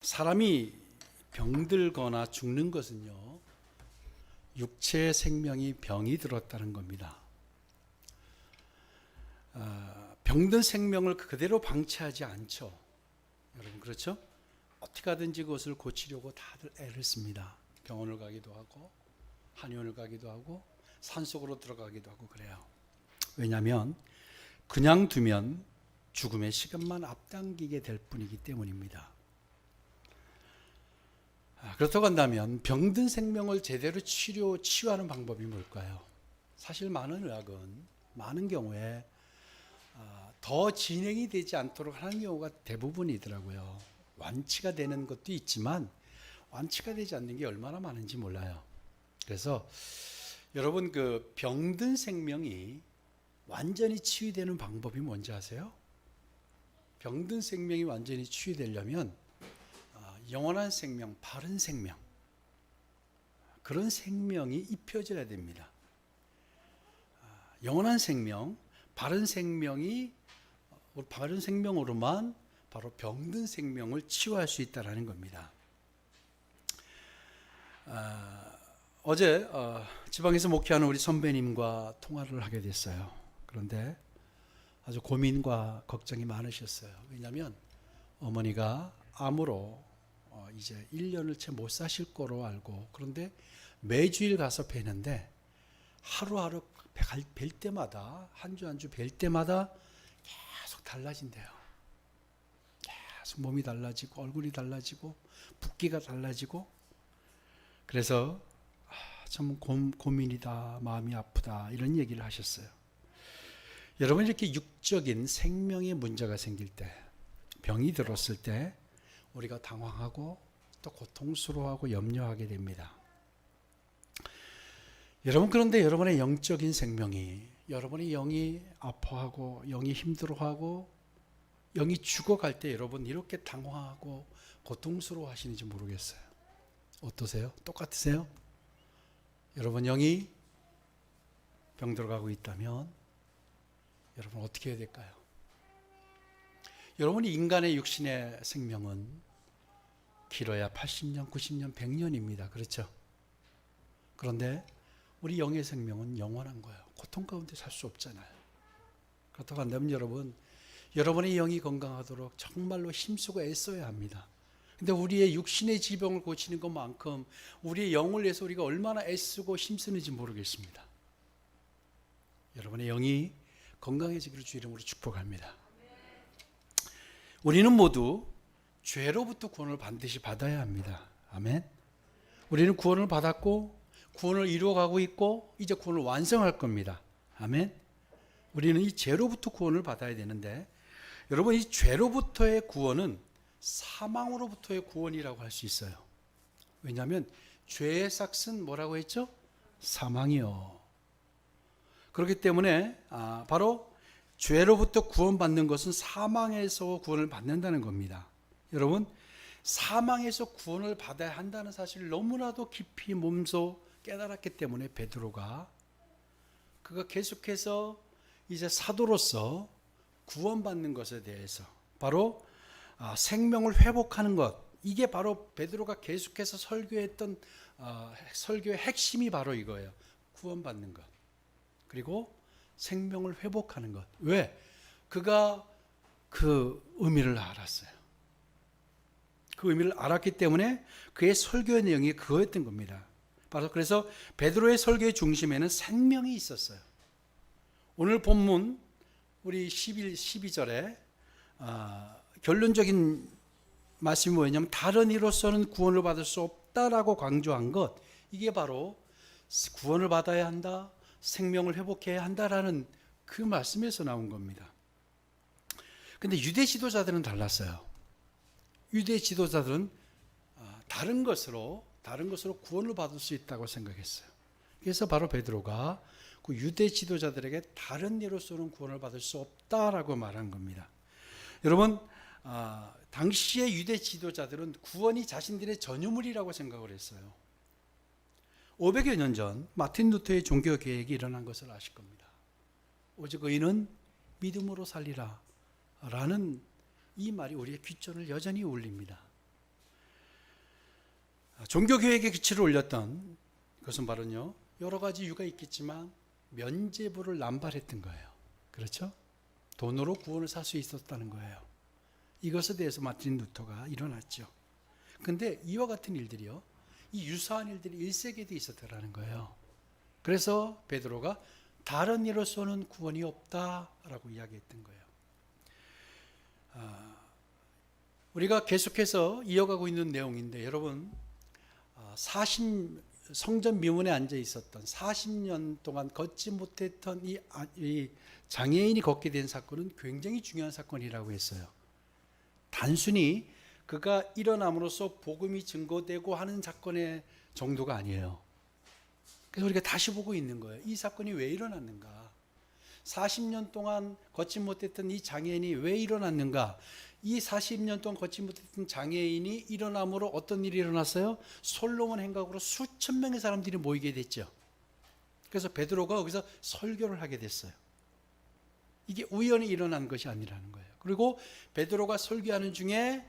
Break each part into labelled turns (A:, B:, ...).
A: 사람이 병들거나 죽는 것은요, 육체의 생명이 병이 들었다는 겁니다. 병든 생명을 그대로 방치하지 않죠. 여러분, 그렇죠? 어떻게 하든지 그것을 고치려고 다들 애를 씁니다. 병원을 가기도 하고, 한의원을 가기도 하고, 산속으로 들어가기도 하고 그래요. 왜냐하면 그냥 두면 죽음의 시간만 앞당기게 될 뿐이기 때문입니다. 그렇다고 한다면 병든 생명을 제대로 치유하는 방법이 뭘까요? 사실 많은 의학은 많은 경우에 더 진행이 되지 않도록 하는 경우가 대부분이더라고요. 완치가 되는 것도 있지만 완치가 되지 않는 게 얼마나 많은지 몰라요. 그래서 여러분, 그 병든 생명이 완전히 치유되는 방법이 뭔지 아세요? 병든 생명이 완전히 치유되려면 영원한 생명, 바른 생명, 그런 생명이 입혀져야 됩니다. 영원한 생명, 바른 생명으로만 바로 병든 생명을 치유할 수 있다는 겁니다. 어제 지방에서 목회하는 우리 선배님과 통화를 하게 됐어요. 그런데 아주 고민과 걱정이 많으셨어요. 왜냐하면 어머니가 암으로 이제 1년을 채 못 사실 거로 알고, 그런데 매주일 가서 뵈는데 하루하루 뵐 때마다, 한 주 한 주 뵐 때마다 계속 달라진대요. 계속 몸이 달라지고 얼굴이 달라지고 붓기가 달라지고. 그래서 참 고민이다, 마음이 아프다, 이런 얘기를 하셨어요. 여러분, 이렇게 육적인 생명에 문제가 생길 때, 병이 들었을 때 우리가 당황하고 또 고통스러워하고 염려하게 됩니다. 여러분, 그런데 여러분의 영적인 생명이, 여러분의 영이 아파하고 영이 힘들어하고 영이 죽어갈 때 여러분 이렇게 당황하고 고통스러워 하시는지 모르겠어요. 어떠세요? 똑같으세요? 여러분 영이 병들어가고 있다면 여러분 어떻게 해야 될까요? 여러분이 인간의 육신의 생명은 길어야 80년, 90년, 100년입니다. 그렇죠? 그런데 우리 영의 생명은 영원한 거예요. 고통 가운데 살 수 없잖아요. 그렇다고 한다면 여러분의 영이 건강하도록 정말로 힘쓰고 애써야 합니다. 근데 우리의 육신의 질병을 고치는 것만큼 우리의 영을 위해서 우리가 얼마나 애쓰고 힘쓰는지 모르겠습니다. 여러분의 영이 건강해지기를 주 이름으로 축복합니다. 우리는 모두 죄로부터 구원을 반드시 받아야 합니다. 아멘. 우리는 구원을 받았고 구원을 이루어가고 있고 이제 구원을 완성할 겁니다. 아멘. 우리는 이 죄로부터 구원을 받아야 되는데, 여러분, 이 죄로부터의 구원은 사망으로부터의 구원이라고 할 수 있어요. 왜냐하면 죄의 삭은 뭐라고 했죠? 사망이요. 그렇기 때문에 바로 죄로부터 구원받는 것은 사망에서 구원을 받는다는 겁니다. 여러분, 사망에서 구원을 받아야 한다는 사실을 너무나도 깊이 몸소 깨달았기 때문에 베드로가 그가 계속해서 이제 사도로서 구원받는 것에 대해서, 바로 생명을 회복하는 것, 이게 바로 베드로가 계속해서 설교했던 설교의 핵심이 바로 이거예요. 구원받는 것, 그리고 생명을 회복하는 것. 왜? 그가 그 의미를 알았어요. 그 의미를 알았기 때문에 그의 설교의 내용이 그거였던 겁니다. 바로 그래서 베드로의 설교의 중심에는 생명이 있었어요. 오늘 본문 우리 12절에 결론적인 말씀이 뭐냐면 다른 이로서는 구원을 받을 수 없다라고 강조한 것, 이게 바로 구원을 받아야 한다, 생명을 회복해야 한다라는 그 말씀에서 나온 겁니다. 근데 유대 지도자들은 달랐어요. 유대 지도자들은 다른 것으로 구원을 받을 수 있다고 생각했어요. 그래서 바로 베드로가 그 유대 지도자들에게 다른 예로서는 구원을 받을 수 없다라고 말한 겁니다. 여러분, 당시의 유대 지도자들은 구원이 자신들의 전유물이라고 생각을 했어요. 500여 년 전 마틴 루터의 종교 개혁이 일어난 것을 아실 겁니다. 오직 의인은 믿음으로 살리라 라는 이 말이 우리의 귓전을 여전히 울립니다. 종교교육의 기치를 올렸던 그것은 바로요, 여러 가지 이유가 있겠지만 면죄부를 남발했던 거예요. 그렇죠? 돈으로 구원을 살 수 있었다는 거예요. 이것에 대해서 마틴 루터가 일어났죠. 근데 이와 같은 일들이요, 이 유사한 일들이 1세기에도 있었다는 거예요. 그래서 베드로가 다른 일로서는 구원이 없다라고 이야기했던 거예요. 우리가 계속해서 이어가고 있는 내용인데, 여러분, 성전 미문에 앉아 있었던 40년 동안 걷지 못했던 이 장애인이 걷게 된 사건은 굉장히 중요한 사건이라고 했어요. 단순히 그가 일어남으로써 복음이 증거되고 하는 사건의 정도가 아니에요. 그래서 우리가 다시 보고 있는 거예요. 이 사건이 왜 일어났는가? 40년 동안 걷지 못했던 이 장애인이 왜 일어났는가? 이 40년 동안 걷지 못했던 장애인이 일어남으로 어떤 일이 일어났어요? 솔로몬 행각으로 수천 명의 사람들이 모이게 됐죠. 그래서 베드로가 거기서 설교를 하게 됐어요. 이게 우연히 일어난 것이 아니라는 거예요. 그리고 베드로가 설교하는 중에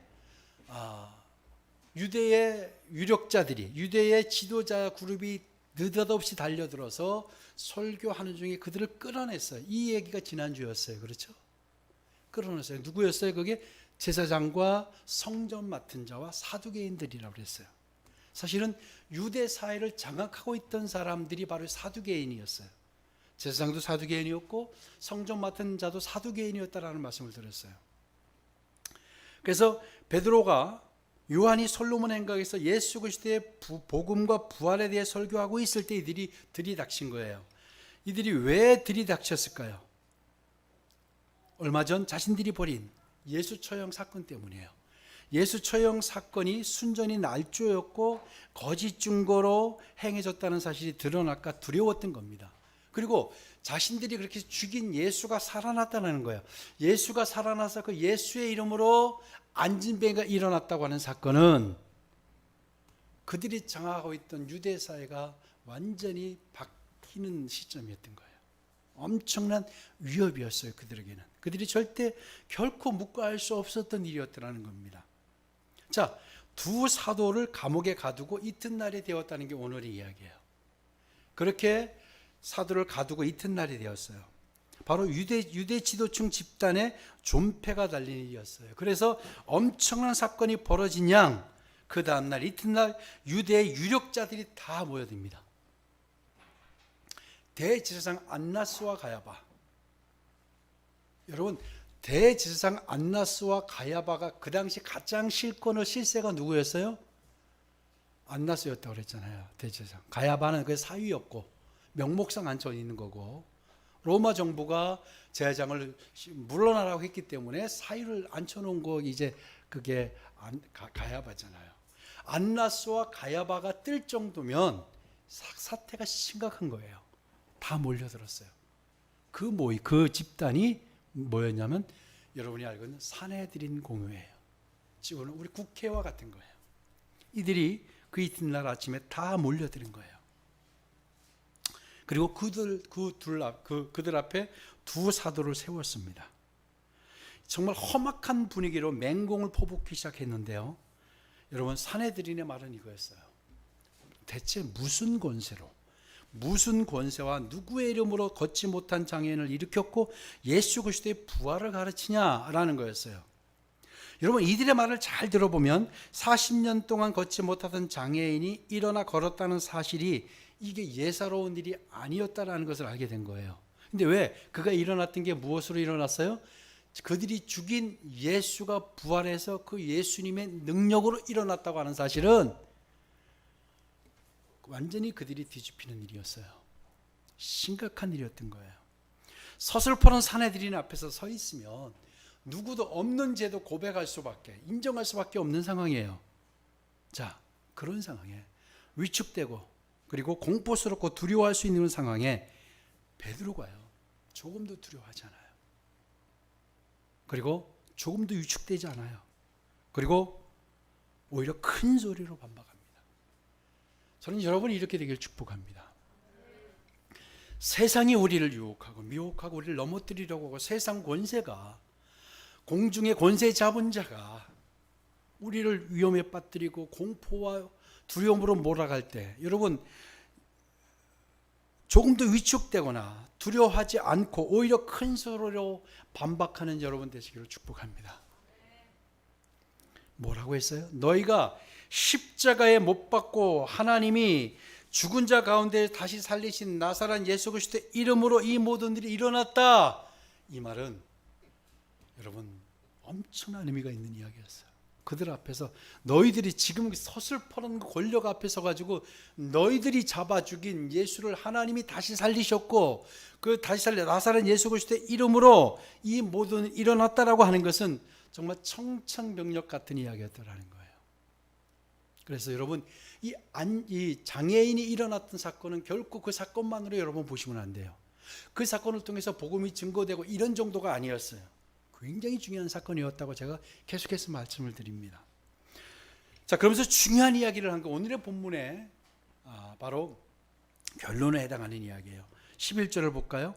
A: 유대의 유력자들이, 유대의 지도자 그룹이 느닷없이 달려들어서 설교하는 중에 그들을 끌어냈어요. 이 얘기가 지난주였어요. 그렇죠? 끌어냈어요. 누구였어요? 그게 제사장과 성전 맡은 자와 사두개인들이라고 그랬어요. 사실은 유대 사회를 장악하고 있던 사람들이 바로 사두개인이었어요. 제사장도 사두개인이었고 성전 맡은 자도 사두개인이었다라는 말씀을 들었어요. 그래서 베드로가 요한이 솔로몬 행각에서 예수 그리스도의 복음과 부활에 대해 설교하고 있을 때 이들이 들이닥친 거예요. 이들이 왜 들이닥쳤을까요? 얼마 전 자신들이 벌인 예수 처형 사건 때문이에요. 예수 처형 사건이 순전히 날조였고 거짓 증거로 행해졌다는 사실이 드러날까 두려웠던 겁니다. 그리고 자신들이 그렇게 죽인 예수가 살아났다는 거예요. 예수가 살아나서 그 예수의 이름으로 안진뱅이가 일어났다고 하는 사건은 그들이 장악하고 있던 유대 사회가 완전히 바뀌는 시점이었던 거예요. 엄청난 위협이었어요. 그들에게는. 그들이 절대 결코 묵과할 수 없었던 일이었더라는 겁니다. 자, 두 사도를 감옥에 가두고 이튿날이 되었다는 게 오늘의 이야기예요. 그렇게 사도를 가두고 이튿날이 되었어요. 바로 유대 지도층 집단의 존폐가 달린 일이었어요. 그래서 엄청난 사건이 벌어진 양, 그 다음날 이튿날 유대의 유력자들이 다 모여듭니다. 대제사장 안나스와 가야바. 여러분, 대제사장 안나스와 가야바가 그 당시 가장 실세가 누구였어요? 안나스였다고 그랬잖아요. 대제사장. 가야바는 그 사위였고 명목상 앉혀 있는 거고, 로마 정부가 제사장을 물러나라고 했기 때문에 사위를 앉혀놓은 거, 이제 그게 가야바잖아요. 안나스와 가야바가 뜰 정도면 사태가 심각한 거예요. 다 몰려들었어요. 그 집단이 뭐였냐면 여러분이 알고 있는 산헤드린 공회예요. 지금 우리 국회와 같은 거예요. 이들이 그 이튿날 아침에 다 몰려드는 거예요. 그리고 그들 앞에 두 사도를 세웠습니다. 정말 험악한 분위기로 맹공을 퍼붓기 시작했는데요. 여러분, 산헤드린의 말은 이거였어요. 대체 무슨 권세와 누구의 이름으로 걷지 못한 장애인을 일으켰고 예수 그리스도의 부활을 가르치냐라는 거였어요. 여러분, 이들의 말을 잘 들어보면 40년 동안 걷지 못하던 장애인이 일어나 걸었다는 사실이 이게 예사로운 일이 아니었다라는 것을 알게 된 거예요. 근데 왜? 그가 일어났던 게 무엇으로 일어났어요? 그들이 죽인 예수가 부활해서 그 예수님의 능력으로 일어났다고 하는 사실은 완전히 그들이 뒤집히는 일이었어요. 심각한 일이었던 거예요. 서슬퍼런 사내들인 앞에서 서 있으면 누구도 없는 죄도 고백할 수밖에, 인정할 수밖에 없는 상황이에요. 자, 그런 상황에 위축되고 그리고 공포스럽고 두려워할 수 있는 상황에 베드로가요, 조금도 두려워하지 않아요. 그리고 조금도 위축되지 않아요. 그리고 오히려 큰 소리로 반박합니다. 저는 여러분이 이렇게 되길 축복합니다. 세상이 우리를 유혹하고 미혹하고 우리를 넘어뜨리려고 하고, 세상 권세가, 공중의 권세 잡은 자가 우리를 위험에 빠뜨리고 공포와 두려움으로 몰아갈 때 여러분 조금 더 위축되거나 두려워하지 않고 오히려 큰 소리로 반박하는 여러분 되시기를 축복합니다. 뭐라고 했어요? 너희가 십자가에 못 박고 하나님이 죽은 자 가운데 다시 살리신 나사렛 예수 그리스도의 이름으로 이 모든 일이 일어났다. 이 말은 여러분 엄청난 의미가 있는 이야기였어요. 그들 앞에서 너희들이 지금 서슬퍼런 권력 앞에 서가지고 너희들이 잡아 죽인 예수를 하나님이 다시 살리셨고 그 다시 살려 나사렛 예수 그리스도의 이름으로 이 모든 일이 일어났다라고 하는 것은 정말 청천벽력 같은 이야기였다라는 거예요. 그래서 여러분 이 장애인이 일어났던 사건은 결코 그 사건만으로 여러분 보시면 안 돼요. 그 사건을 통해서 복음이 증거되고 이런 정도가 아니었어요. 굉장히 중요한 사건이었다고 제가 계속해서 말씀을 드립니다. 자, 그러면서 중요한 이야기를 한 거 오늘의 본문에 바로 결론에 해당하는 이야기예요. 11절을 볼까요?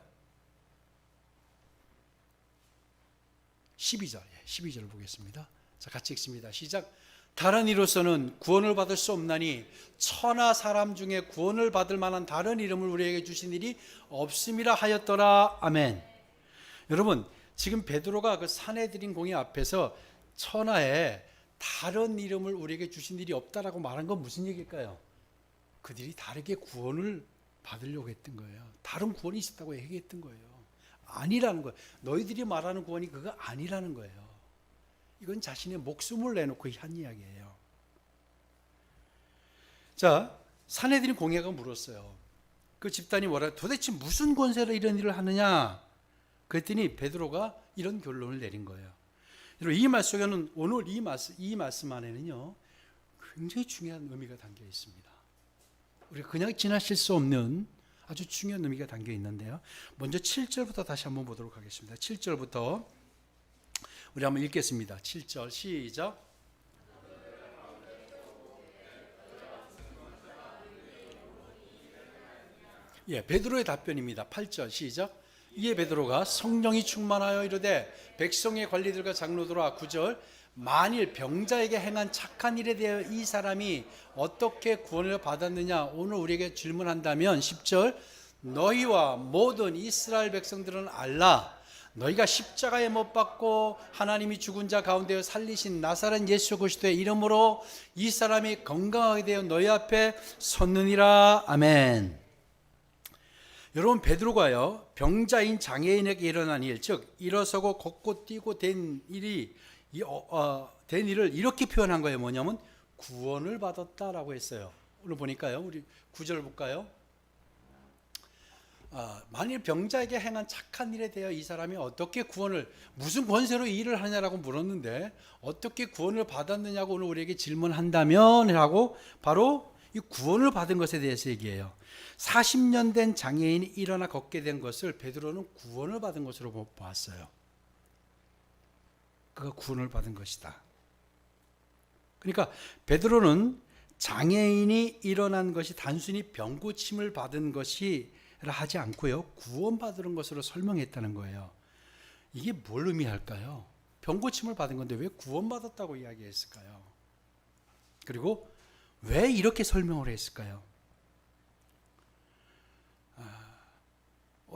A: 12절을 보겠습니다. 자, 같이 읽습니다. 시작. 다른 이로서는 구원을 받을 수 없나니 천하 사람 중에 구원을 받을 만한 다른 이름을 우리에게 주신 일이 없음이라 하였더라. 아멘. 여러분 지금 베드로가 그 산헤드린 공회 앞에서 천하에 다른 이름을 우리에게 주신 일이 없다라고 말한 건 무슨 얘기일까요? 그들이 다르게 구원을 받으려고 했던 거예요. 다른 구원이 있었다고 얘기했던 거예요. 아니라는 거예요. 너희들이 말하는 구원이 그거 아니라는 거예요. 이건 자신의 목숨을 내놓고 한 이야기예요. 자, 산헤드린 공회가 물었어요. 그 집단이 뭐라 도대체 무슨 권세로 이런 일을 하느냐? 그랬더니 베드로가 이런 결론을 내린 거예요. 여러분 이 말 속에는 오늘 이 말씀 안에는요 굉장히 중요한 의미가 담겨 있습니다. 우리가 그냥 지나칠 수 없는 아주 중요한 의미가 담겨 있는데요. 먼저 7절부터 다시 한번 보도록 하겠습니다. 7절부터 우리 한번 읽겠습니다. 7절 시작. 베드로의 답변입니다. 8절 시작. 이에 베드로가 성령이 충만하여 이르되 백성의 관리들과 장로들아 9절 만일 병자에게 행한 착한 일에 대하여 이 사람이 어떻게 구원을 받았느냐 오늘 우리에게 질문한다면 10절 너희와 모든 이스라엘 백성들은 알라 너희가 십자가에 못 박고 하나님이 죽은 자 가운데 살리신 나사렛 예수 그리스도의 이름으로 이 사람이 건강하게 되어 너희 앞에 섰느니라. 아멘. 여러분 베드로가요 병자인 장애인에게 일어난 일, 즉 일어서고 걷고 뛰고 된 일을 이렇게 표현한 거예요. 뭐냐면 구원을 받았다라고 했어요. 오늘 보니까요 우리 9절 볼까요? 만일 병자에게 행한 착한 일에 대하여 이 사람이 어떻게 구원을 무슨 권세로 이 일을 하냐라고 물었는데 어떻게 구원을 받았느냐고 오늘 우리에게 질문한다면 하고 바로 이 구원을 받은 것에 대해서 얘기해요. 40년 된 장애인이 일어나 걷게 된 것을 베드로는 구원을 받은 것으로 보았어요. 그가 구원을 받은 것이다. 그러니까 베드로는 장애인이 일어난 것이 단순히 병고침을 받은 것이라 하지 않고요. 구원받은 것으로 설명했다는 거예요. 이게 뭘 의미할까요? 병고침을 받은 건데 왜 구원받았다고 이야기했을까요? 그리고 왜 이렇게 설명을 했을까요?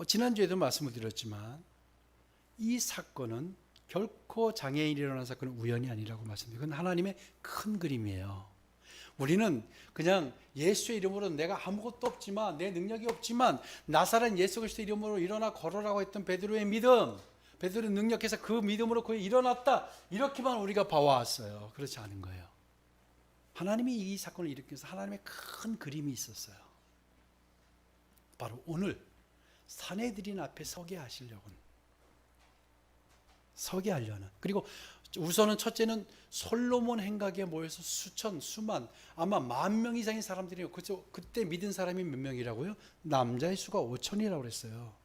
A: 지난주에도 말씀을 드렸지만 이 사건은 결코 장애인이 일어난 사건은 우연이 아니라고 말씀드려요. 그건 하나님의 큰 그림이에요. 우리는 그냥 예수의 이름으로 내가 아무것도 없지만 내 능력이 없지만 나사렛 예수 그리스도 이름으로 일어나 걸어라고 했던 베드로의 믿음, 베드로의 능력해서 그 믿음으로 그에 일어났다 이렇게만 우리가 봐왔어요. 그렇지 않은 거예요. 하나님이 이 사건을 일으키기 위해서 하나님의 큰 그림이 있었어요. 바로 오늘 산헤드린 앞에 서게 하려는 그리고 우선은 첫째는 솔로몬 행각에 모여서 수만 아마 10,000명 이상의 사람들이요. 그때 믿은 사람이 몇 명이라고요? 남자의 수가 5,000이라고 그랬어요.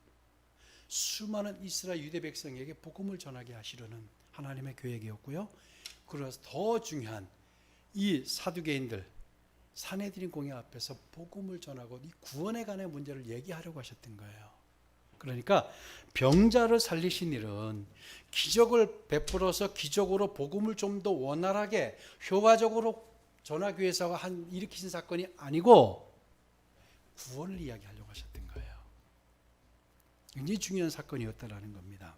A: 수많은 이스라엘 유대 백성에게 복음을 전하게 하시려는 하나님의 계획이었고요. 그래서 더 중요한 이 사두개인들 산헤드린 공회 앞에서 복음을 전하고 이 구원에 관한 문제를 얘기하려고 하셨던 거예요. 그러니까 병자를 살리신 일은 기적을 베풀어서 기적으로 복음을 좀 더 원활하게 효과적으로 전화교회사가 일으키신 사건이 아니고 구원을 이야기하려고 하셨던 거예요. 굉장히 중요한 사건이었다라는 겁니다.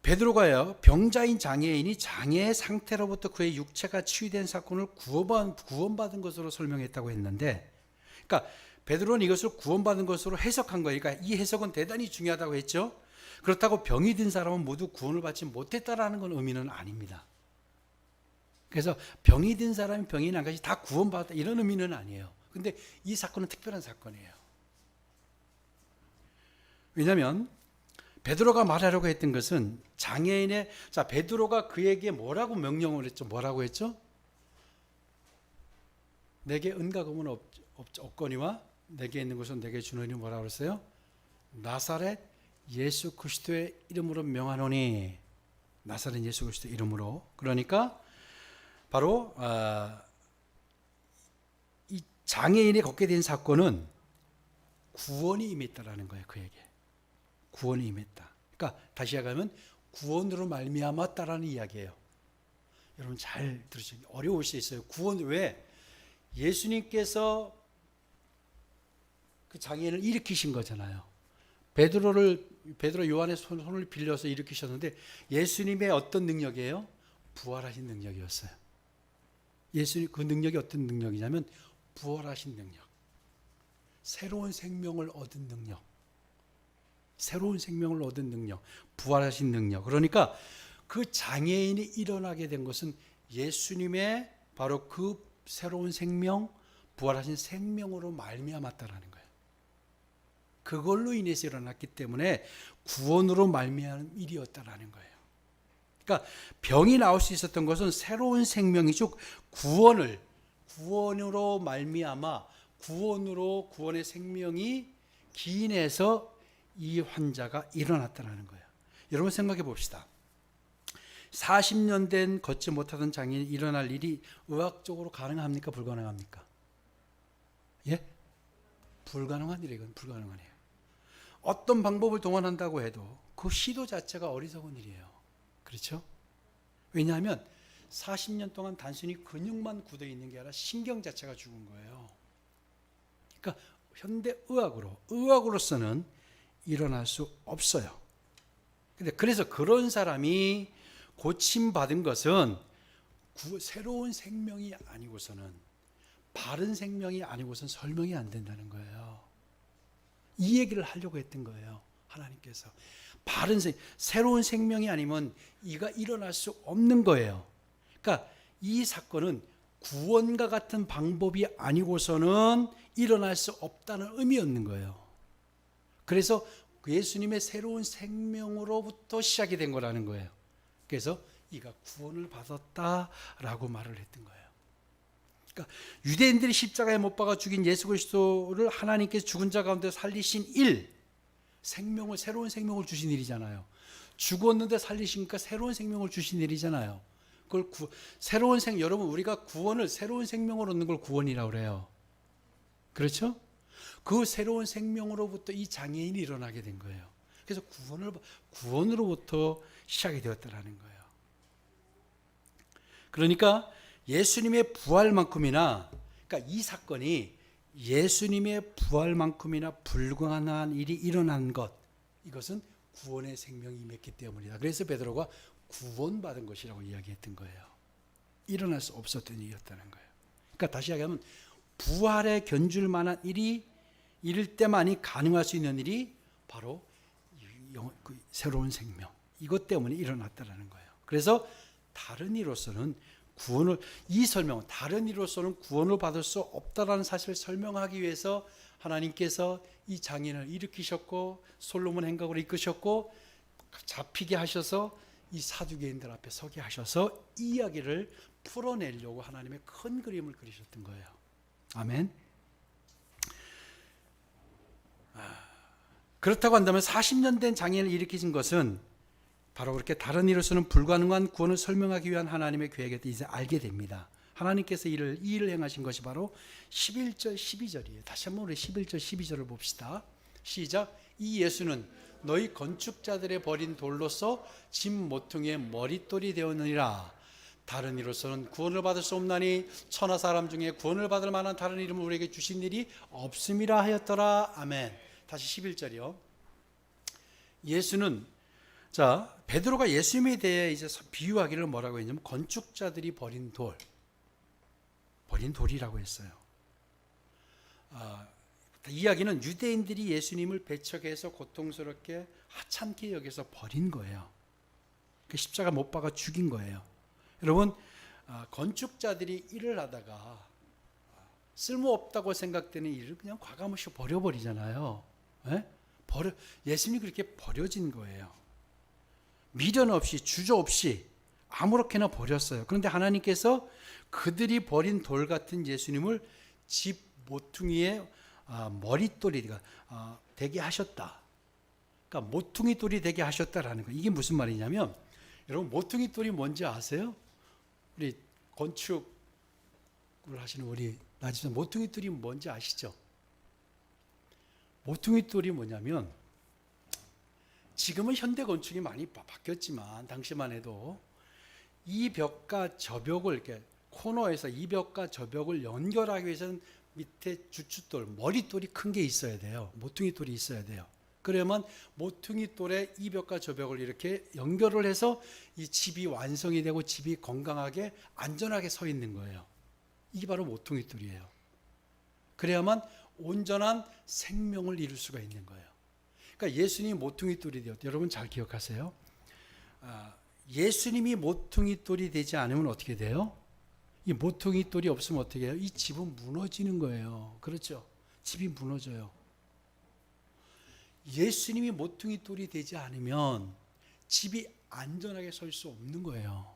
A: 베드로가요, 병자인 장애인이 장애의 상태로부터 그의 육체가 치유된 사건을 구원받은 것으로 설명했다고 했는데, 그러니까 베드로는 이것을 구원받은 것으로 해석한 거예요. 그러니까 이 해석은 대단히 중요하다고 했죠. 그렇다고 병이 든 사람은 모두 구원을 받지 못했다라는 건 의미는 아닙니다. 그래서 병이 든 사람이 병이 난 것이 다 구원받았다 이런 의미는 아니에요. 근데 이 사건은 특별한 사건이에요. 왜냐하면 베드로가 말하려고 했던 것은 장애인의, 자, 베드로가 그에게 뭐라고 명령을 했죠? 뭐라고 했죠? 내게 은과 금은 없거니와 내게 있는 것은 내게 주노니 뭐라고 그랬어요? 나사렛 예수 그리스도의 이름으로 명하노니. 나사렛 예수 그리스도의 이름으로. 그러니까 바로 이 장애인이 걷게 된 사건은 구원이 임했다라는 거예요. 그에게 구원이 임했다. 그러니까 다시 얘기하면 구원으로 말미암았다라는 이야기예요. 여러분 잘 들으시죠. 어려울 수 있어요. 구원, 왜? 예수님께서 그 장애인을 일으키신 거잖아요. 베드로 요한의 손을 빌려서 일으키셨는데 예수님의 어떤 능력이에요? 부활하신 능력이었어요. 예수님 그 능력이 어떤 능력이냐면 부활하신 능력, 새로운 생명을 얻은 능력, 새로운 생명을 얻은 능력, 부활하신 능력. 그러니까 그 장애인이 일어나게 된 것은 예수님의 바로 그 새로운 생명, 부활하신 생명으로 말미암았다라는 거예요. 그걸로 인해서 일어났기 때문에 구원으로 말미암은 일이었다라는 거예요. 그러니까 병이 나올 수 있었던 것은 새로운 생명이 즉 구원으로 말미암아 구원의 생명이 기인해서 이 환자가 일어났다는 거예요. 여러분 생각해 봅시다. 40년 된 걷지 못하던 장애인이 일어날 일이 의학적으로 가능합니까? 불가능합니까? 예? 불가능한 일이에요. 이건 불가능한 일이에요. 어떤 방법을 동원한다고 해도 그 시도 자체가 어리석은 일이에요. 그렇죠? 왜냐하면 40년 동안 단순히 근육만 굳어 있는 게 아니라 신경 자체가 죽은 거예요. 그러니까 현대 의학으로서는 일어날 수 없어요. 근데 그래서 그런 사람이 고침받은 것은 새로운 생명이 아니고서는, 바른 생명이 아니고서는 설명이 안 된다는 거예요. 이 얘기를 하려고 했던 거예요. 하나님께서 새로운 생명이 아니면 이가 일어날 수 없는 거예요. 그러니까 이 사건은 구원과 같은 방법이 아니고서는 일어날 수 없다는 의미였는 거예요. 그래서 예수님의 새로운 생명으로부터 시작이 된 거라는 거예요. 그래서 이가 구원을 받았다라고 말을 했던 거예요. 그러니까 유대인들이 십자가에 못 박아 죽인 예수 그리스도를 하나님께서 죽은 자 가운데 살리신 새로운 생명을 주신 일이잖아요. 죽었는데 살리시니까 새로운 생명을 주신 일이잖아요. 여러분 우리가 구원을 새로운 생명으로 얻는 걸 구원이라고 그래요. 그렇죠? 그 새로운 생명으로부터 이 장애인이 일어나게 된 거예요. 그래서 구원으로부터 시작이 되었다라는 거예요. 그러니까 예수님의 부활만큼이나, 그러니까 이 사건이 예수님의 부활만큼이나 불가능한 일이 일어난 것, 이것은 구원의 생명이 임했기 때문이다. 그래서 베드로가 구원받은 것이라고 이야기했던 거예요. 일어날 수 없었던 일이었다는 거예요. 그러니까 다시 이야기하면 부활에 견줄 만한 일이 이럴 때만이 가능할 수 있는 일이 바로 새로운 생명, 이것 때문에 일어났다는 거예요. 그래서 다른 이로서는 다른 이로서는 구원을 받을 수 없다라는 사실을 설명하기 위해서 하나님께서 이 장인을 일으키셨고 솔로몬 행각으로 이끄셨고 잡히게 하셔서 이 사두개인들 앞에 서게 하셔서 이 이야기를 풀어내려고 하나님의 큰 그림을 그리셨던 거예요. 아멘. 그렇다고 한다면 40년 된 장애인을 일으키신 것은 바로 그렇게 다른 이로서는 불가능한 구원을 설명하기 위한 하나님의 계획을 이제 알게 됩니다. 하나님께서 이 일을 행하신 것이 바로 11절 12절이에요. 다시 한번 우리 11절 12절을 봅시다. 시작. 이 예수는 너희 건축자들의 버린 돌로서 집 모퉁이의 머릿돌이 되었느니라. 다른 이로서는 구원을 받을 수 없나니 천하 사람 중에 구원을 받을 만한 다른 이름을 우리에게 주신 일이 없음이라 하였더라. 아멘. 다시 11절이요. 예수는 베드로가 예수님에 대해 이제 비유하기를 뭐라고 했냐면 건축자들이 버린 돌이라고 했어요. 이야기는 유대인들이 예수님을 배척해서 고통스럽게 하찮게 여겨서 버린 거예요. 그 십자가 못 박아 죽인 거예요. 여러분, 건축자들이 일을 하다가 쓸모없다고 생각되는 일을 그냥 과감없이 버려버리잖아요. 예수님이 그렇게 버려진 거예요. 미련 없이 주저 없이 아무렇게나 버렸어요. 그런데 하나님께서 그들이 버린 돌 같은 예수님을 집 모퉁이의 머릿돌이 되게 하셨다. 그러니까 모퉁이 돌이 되게 하셨다라는 거. 이게 무슨 말이냐면, 여러분 모퉁이 돌이 뭔지 아세요? 우리 건축을 하시는 우리 나지선 모퉁이 돌이 뭔지 아시죠? 모퉁이 돌이 뭐냐면, 지금은 현대 건축이 많이 바뀌었지만 당시만 해도 이 벽과 저 벽을 이렇게 코너에서 이 벽과 저 벽을 연결하기 위해서는 밑에 주춧돌, 머릿돌이 큰 게 있어야 돼요. 모퉁이 돌이 있어야 돼요. 그러면 모퉁이 돌에 이 벽과 저 벽을 이렇게 연결을 해서 이 집이 완성이 되고 집이 건강하게 안전하게 서 있는 거예요. 이게 바로 모퉁이 돌이에요. 그래야만 온전한 생명을 이룰 수가 있는 거예요. 그러니까 예수님이 모퉁이 돌이 되었다. 여러분 잘 기억하세요. 예수님이 모퉁이 돌이 되지 않으면 어떻게 돼요? 이 모퉁이 돌이 없으면 어떻게 해요? 이 집은 무너지는 거예요. 그렇죠? 집이 무너져요. 예수님이 모퉁이 돌이 되지 않으면 집이 안전하게 설 수 없는 거예요.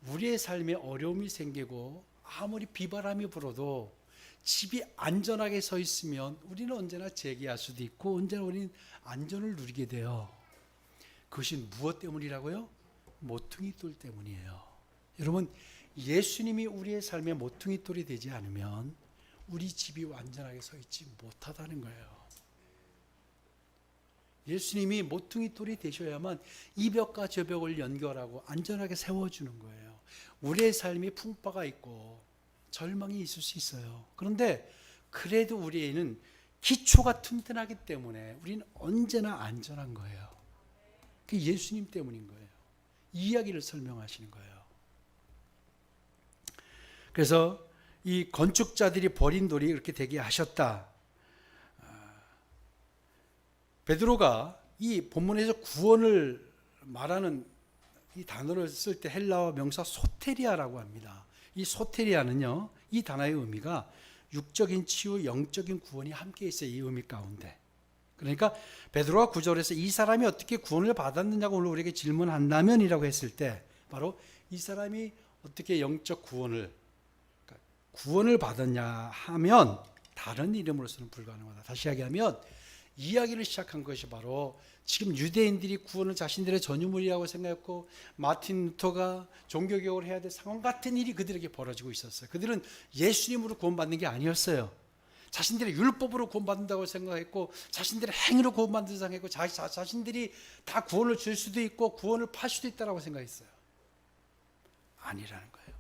A: 우리의 삶에 어려움이 생기고 아무리 비바람이 불어도 집이 안전하게 서 있으면 우리는 언제나 재기할 수도 있고 언제나 우리는 안전을 누리게 돼요. 그것이 무엇 때문이라고요? 모퉁이 돌 때문이에요. 여러분, 예수님이 우리의 삶에 모퉁이 돌이 되지 않으면 우리 집이 완전하게 서 있지 못하다는 거예요. 예수님이 모퉁이 돌이 되셔야만 이 벽과 저 벽을 연결하고 안전하게 세워주는 거예요. 우리의 삶이 풍파가 있고 절망이 있을 수 있어요. 그런데 그래도 우리는 기초가 튼튼하기 때문에 우리는 언제나 안전한 거예요. 그게 예수님 때문인 거예요. 이 이야기를 설명하시는 거예요. 그래서 이 건축자들이 버린 돌이 이렇게 되게 하셨다. 베드로가 이 본문에서 구원을 말하는 이 단어를 쓸 때 헬라어 명사 소테리아라고 합니다. 이 소테리아는요, 이 단어의 의미가 육적인 치유, 영적인 구원이 함께 있어요. 이 의미 가운데. 그러니까 베드로가 9절에서 이 사람이 어떻게 구원을 받았느냐고 우리에게 질문한다면이라고 했을 때 바로 이 사람이 어떻게 영적 구원을 받았냐 하면 다른 이름으로서는 불가능하다. 다시 이야기하면 이야기를 시작한 것이 바로 지금 유대인들이 구원을 자신들의 전유물이라고 생각했고 마틴 루터가 종교개혁을 해야 될 상황 같은 일이 그들에게 벌어지고 있었어요. 그들은 예수님으로 구원받는 게 아니었어요. 자신들의 율법으로 구원받는다고 생각했고 자신들의 행위로 구원받는다고 생각했고 자신들이 다 구원을 줄 수도 있고 구원을 팔 수도 있다고 생각했어요. 아니라는 거예요.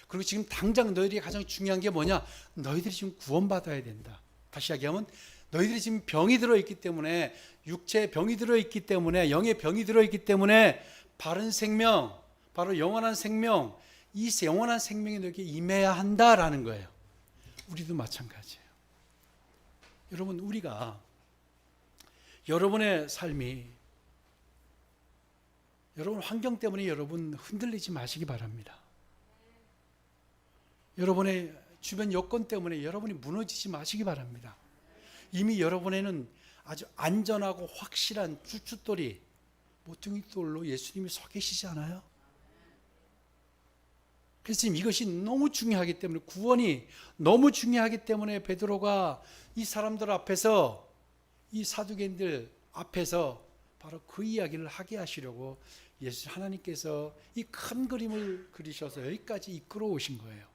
A: 그리고 지금 당장 너희들이 가장 중요한 게 뭐냐? 너희들이 지금 구원받아야 된다. 다시 이야기하면 너희들이 지금 병이 들어있기 때문에 육체에 병이 들어있기 때문에 영의 병이 들어있기 때문에 바른 생명, 바로 영원한 생명, 이 영원한 생명이 너에게 임해야 한다라는 거예요. 우리도 마찬가지예요. 여러분, 우리가 여러분의 삶이 여러분 환경 때문에 여러분 흔들리지 마시기 바랍니다. 여러분의 주변 여건 때문에 여러분이 무너지지 마시기 바랍니다. 이미 여러분에는 아주 안전하고 확실한 주춧돌이 모퉁이 돌로 예수님이 서 계시지 않아요? 그래서 지금 이것이 너무 중요하기 때문에 구원이 너무 중요하기 때문에 베드로가 이 사람들 앞에서 이 사두개인들 앞에서 바로 그 이야기를 하게 하시려고 예수 하나님께서 이 큰 그림을 그리셔서 여기까지 이끌어 오신 거예요.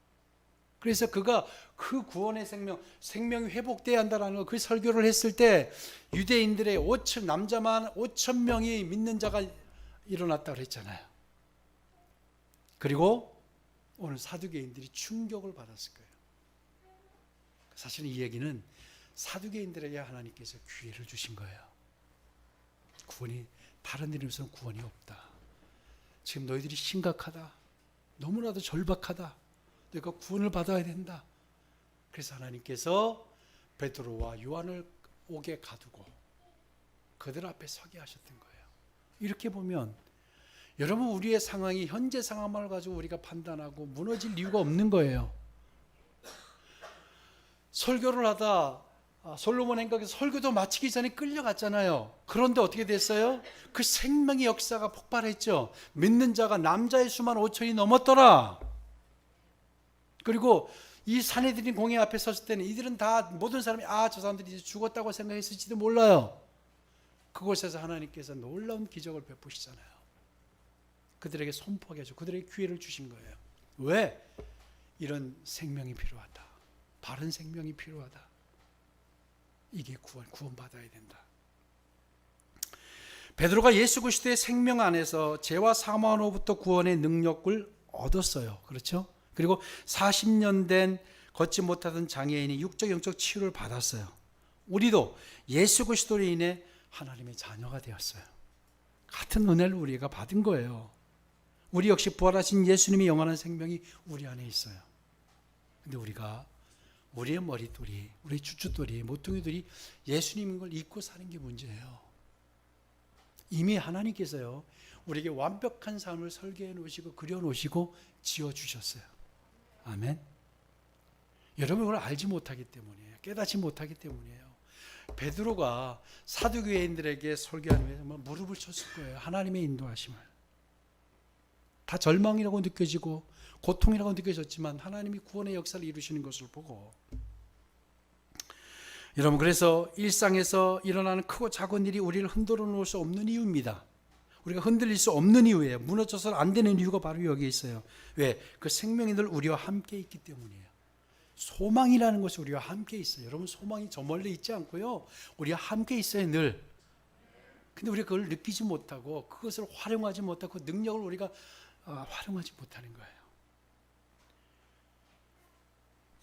A: 그래서 그가 그 구원의 생명이 회복돼야 한다는 그 설교를 했을 때 유대인들의 남자만 5,000명이 믿는 자가 일어났다고 그랬잖아요. 그리고 오늘 사두개인들이 충격을 받았을 거예요. 사실은 이 얘기는 사두개인들에게 하나님께서 기회를 주신 거예요. 구원이, 다른 이름에서는 구원이 없다. 지금 너희들이 심각하다. 너무나도 절박하다. 너희가 구원을 받아야 된다. 그래서 하나님께서 베드로와 요한을 옥에 가두고 그들 앞에 서게 하셨던 거예요. 이렇게 보면 여러분, 우리의 상황이 현재 상황만을 가지고 우리가 판단하고 무너질 이유가 없는 거예요. 설교를 하다 솔로몬 행각에서 설교도 마치기 전에 끌려갔잖아요. 그런데 어떻게 됐어요? 그 생명의 역사가 폭발했죠. 믿는 자가 남자의 수만 5천이 넘었더라. 그리고 이 사내들인 공회 앞에 섰을 때는 이들은 다 모든 사람이 저 사람들이 이제 죽었다고 생각했을지도 몰라요. 그곳에서 하나님께서 놀라운 기적을 베푸시잖아요. 그들에게 선포하게 하죠. 그들에게 기회를 주신 거예요. 왜? 이런 생명이 필요하다. 바른 생명이 필요하다. 이게 구원받아야 된다. 베드로가 예수 그리스도의 생명 안에서 죄와 사망으로부터 구원의 능력을 얻었어요. 그렇죠? 그리고 40년 된 걷지 못하던 장애인이 육적 영적 치유를 받았어요. 우리도 예수 그리스도로 인해 하나님의 자녀가 되었어요. 같은 은혜를 우리가 받은 거예요. 우리 역시 부활하신 예수님의 영원한 생명이 우리 안에 있어요. 근데 우리가 우리의 머리돌이, 우리 주춧돌이, 모퉁이들이 예수님인 걸 잊고 사는 게 문제예요. 이미 하나님께서요, 우리에게 완벽한 삶을 설계해 놓으시고 그려 놓으시고 지어 주셨어요. 아멘. 여러분, 그걸 알지 못하기 때문이에요. 깨닫지 못하기 때문이에요. 베드로가 사두개인들에게 설교하면서 무릎을 쳤을 거예요. 하나님의 인도하심을. 다 절망이라고 느껴지고 고통이라고 느껴졌지만 하나님이 구원의 역사를 이루시는 것을 보고, 여러분, 그래서 일상에서 일어나는 크고 작은 일이 우리를 흔들어 놓을 수 없는 이유입니다. 우리가 흔들릴 수 없는 이유예요. 무너져서는 안 되는 이유가 바로 여기 있어요. 왜? 그 생명이 늘 우리와 함께 있기 때문이에요. 소망이라는 것이 우리와 함께 있어요. 여러분, 소망이 저 멀리 있지 않고요, 우리와 함께 있어요, 늘. 근데 우리가 그걸 느끼지 못하고 그것을 활용하지 못하고 그 능력을 우리가 활용하지 못하는 거예요.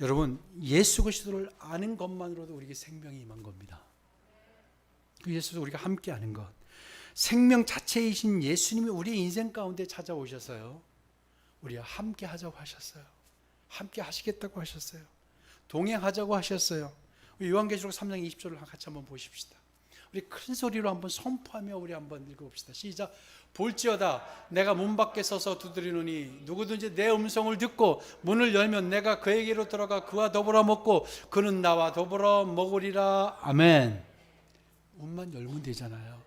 A: 여러분, 예수 그리스도를 아는 것만으로도 우리에게 생명이 임한 겁니다. 그 예수를 우리가 함께 아는 것, 생명 자체이신 예수님이 우리의 인생 가운데 찾아오셔서요, 우리와 함께 하자고 하셨어요. 함께 하시겠다고 하셨어요. 동행하자고 하셨어요. 우리 요한계시록 3장 20절을 같이 한번 보십시다. 우리 큰 소리로 한번 선포하며 우리 한번 읽어봅시다. 시작. 볼지어다 내가 문 밖에 서서 두드리노니 누구든지 내 음성을 듣고 문을 열면 내가 그에게로 들어가 그와 더불어 먹고 그는 나와 더불어 먹으리라. 아멘. 문만 열면 되잖아요.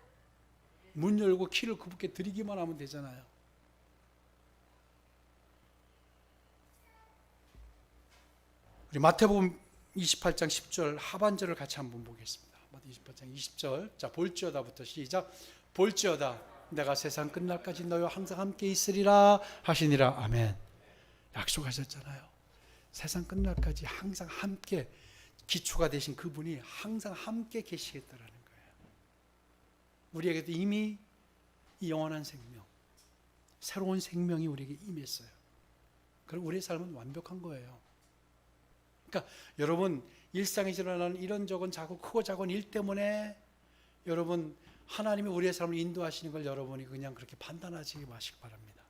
A: 문 열고 키를 그분께 드리기만 하면 되잖아요. 우리 마태복음 28장 10절 하반절을 같이 한번 보겠습니다. 마태복음 28장 20절. 자, 볼지어다부터 시작. 볼지어다 내가 세상 끝날까지 너희와 항상 함께 있으리라 하시니라. 아멘. 약속하셨잖아요. 세상 끝날까지 항상 함께, 기초가 되신 그분이 항상 함께 계시겠다라는 거예요. 우리에게도 이미 이 영원한 생명, 새로운 생명이 우리에게 임했어요. 그럼 우리의 삶은 완벽한 거예요. 그러니까 여러분, 일상에서 일어나는 이런저런 크고 작은 일 때문에 여러분, 하나님이 우리의 삶을 인도하시는 걸 여러분이 그냥 그렇게 판단하지 마시기 바랍니다.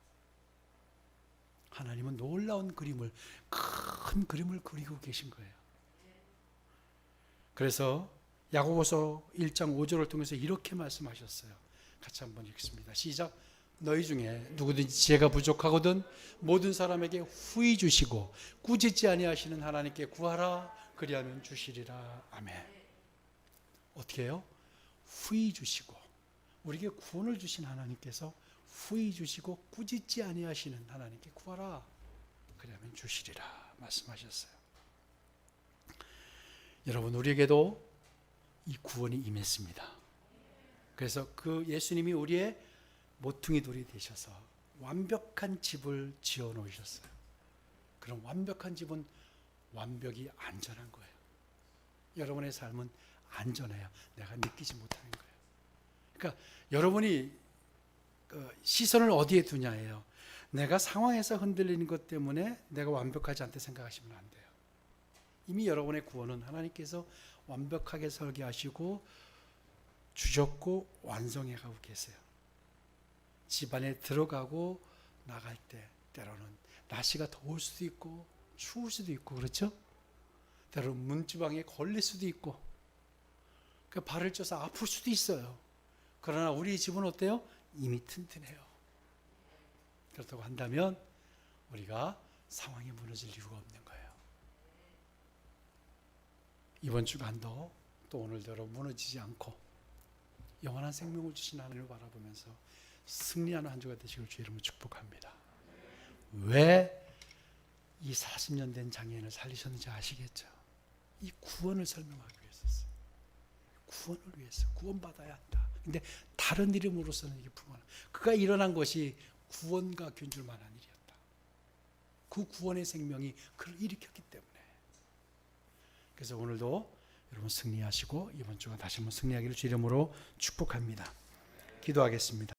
A: 하나님은 놀라운 그림을, 큰 그림을 그리고 계신 거예요. 그래서 야고보서 1장 5절을 통해서 이렇게 말씀하셨어요. 같이 한번 읽습니다. 시작. 너희 중에 누구든지 지혜가 부족하거든 모든 사람에게 후히 주시고 꾸짖지 아니하시는 하나님께 구하라 그리하면 주시리라. 아멘. 어떻게 해요? 후히 주시고, 우리에게 구원을 주신 하나님께서 후히 주시고 꾸짖지 아니하시는 하나님께 구하라 그리하면 주시리라 말씀하셨어요. 여러분, 우리에게도 이 구원이 임했습니다. 그래서 그 예수님이 우리의 모퉁이 돌이 되셔서 완벽한 집을 지어 놓으셨어요. 그런 완벽한 집은 완벽히 안전한 거예요. 여러분의 삶은 안전해요. 내가 느끼지 못하는 거예요. 그러니까 여러분이 시선을 어디에 두냐예요. 내가 상황에서 흔들리는 것 때문에 내가 완벽하지 않다 생각하시면 안 돼요. 이미 여러분의 구원은 하나님께서 완벽하게 설계하시고 주셨고 완성해 가고 계세요. 집안에 들어가고 나갈 때 때로는 날씨가 더울 수도 있고 추울 수도 있고 그렇죠? 때로는 문지방에 걸릴 수도 있고 발을 쪄서 아플 수도 있어요. 그러나 우리 집은 어때요? 이미 튼튼해요. 그렇다고 한다면 우리가 상황이 무너질 이유가 없는 거예요. 이번 주간도 또 오늘대로 무너지지 않고 영원한 생명을 주신 하나님을 바라보면서 승리하는 한 주가 되시길 주의 이름으로 축복합니다. 왜 이 40년 된 장애인을 살리셨는지 아시겠죠? 이 구원을 설명하기 위해서였어요. 구원을 위해서 구원받아야 한다. 근데 다른 이름으로서는 이게 불가능. 그가 일어난 것이 구원과 균줄 만한 일이었다. 그 구원의 생명이 그를 일으켰기 때문에. 그래서 오늘도 여러분 승리하시고 이번 주가 다시 한번 승리하기를 주 이름으로 축복합니다. 기도하겠습니다.